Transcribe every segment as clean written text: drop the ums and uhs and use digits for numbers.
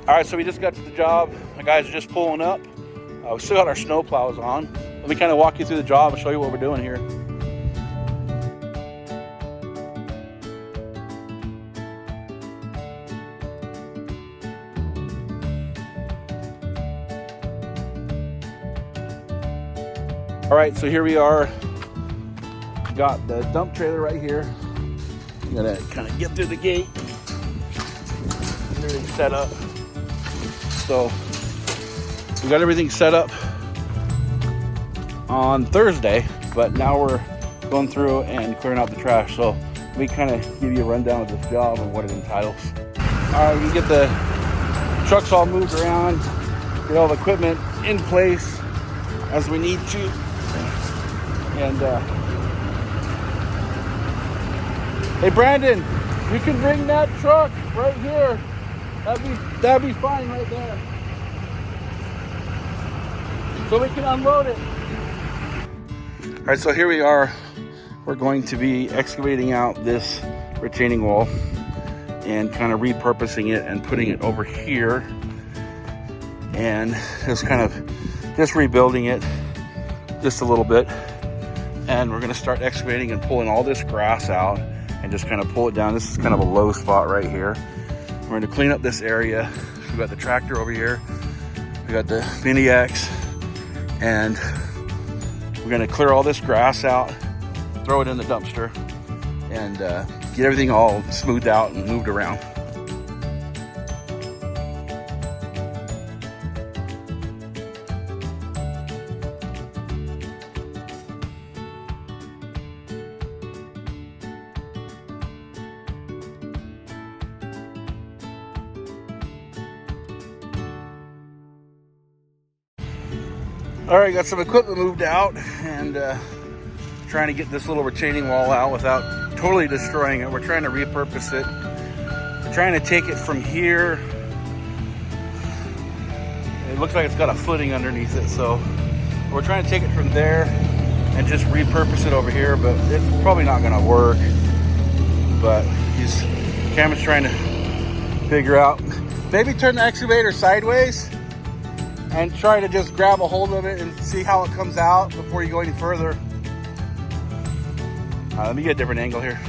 All right, so we just got to the job. My guys are just pulling up. We still got our snow plows on. Let me kind of walk you through the job and show you what we're doing here. All right, so here we are. Got the dump trailer right here. I'm gonna kind of get through the gate. Everything set up. So we got everything set up on Thursday, but now we're going through and clearing out the trash. So let me kind of give you a rundown of this job and what it entitles. All right, we can get the trucks all moved around, get all the equipment in place as we need to. And hey Brandon, you can bring that truck right here. That'd be fine right there. So we can unload it. All right, so here we are. We're going to be excavating out this retaining wall and kind of repurposing it and putting it over here. And just kind of just rebuilding it just a little bit. And we're gonna start excavating and pulling all this grass out and just kind of pull it down. This is kind of a low spot right here. We're gonna clean up this area. We got the tractor over here. We got the Mini X, and we're gonna clear all this grass out, throw it in the dumpster, and get everything all smoothed out and moved around. All right, got some equipment moved out and trying to get this little retaining wall out without totally destroying it. We're trying to repurpose it. We're trying to take it from here. It looks like it's got a footing underneath it, so we're trying to take it from there and just repurpose it over here, but it's probably not gonna work. But Cameron's trying to figure out, maybe turn the excavator sideways and try to just grab a hold of it and see how it comes out before you go any further. Let me get a different angle here.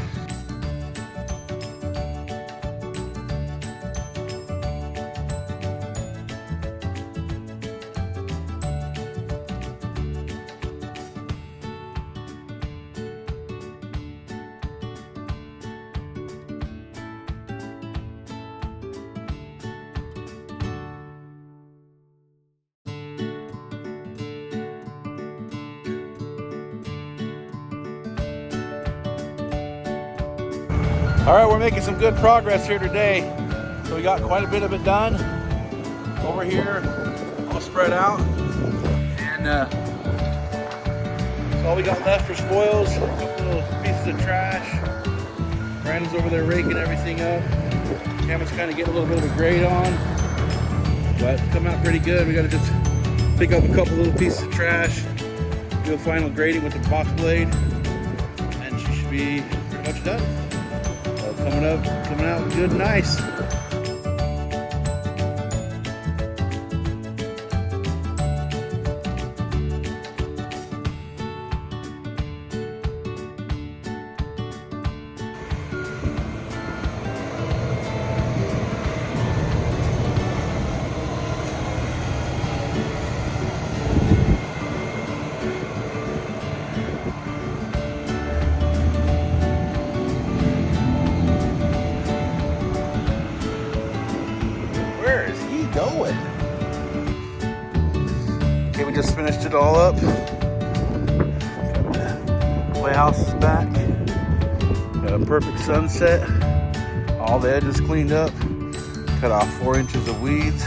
All right, we're making some good progress here today. So we got quite a bit of it done over here, all spread out. And so all we got left are spoils, a couple little pieces of trash. Brandon's over there raking everything up. Cameron's kind of getting a little bit of a grade on, but it's come out pretty good. We got to just pick up a couple little pieces of trash, do a final grading with the box blade, and she should be pretty much done. Coming out good and nice. Going. Okay, we just finished it all up. Playhouse is back. Got a perfect sunset. All the edges cleaned up. Cut off 4 inches of weeds.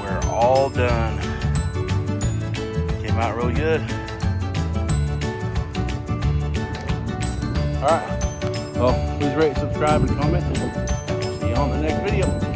We're all done. Came out really good. All right. Well, please rate, subscribe, and comment. See you on the next video.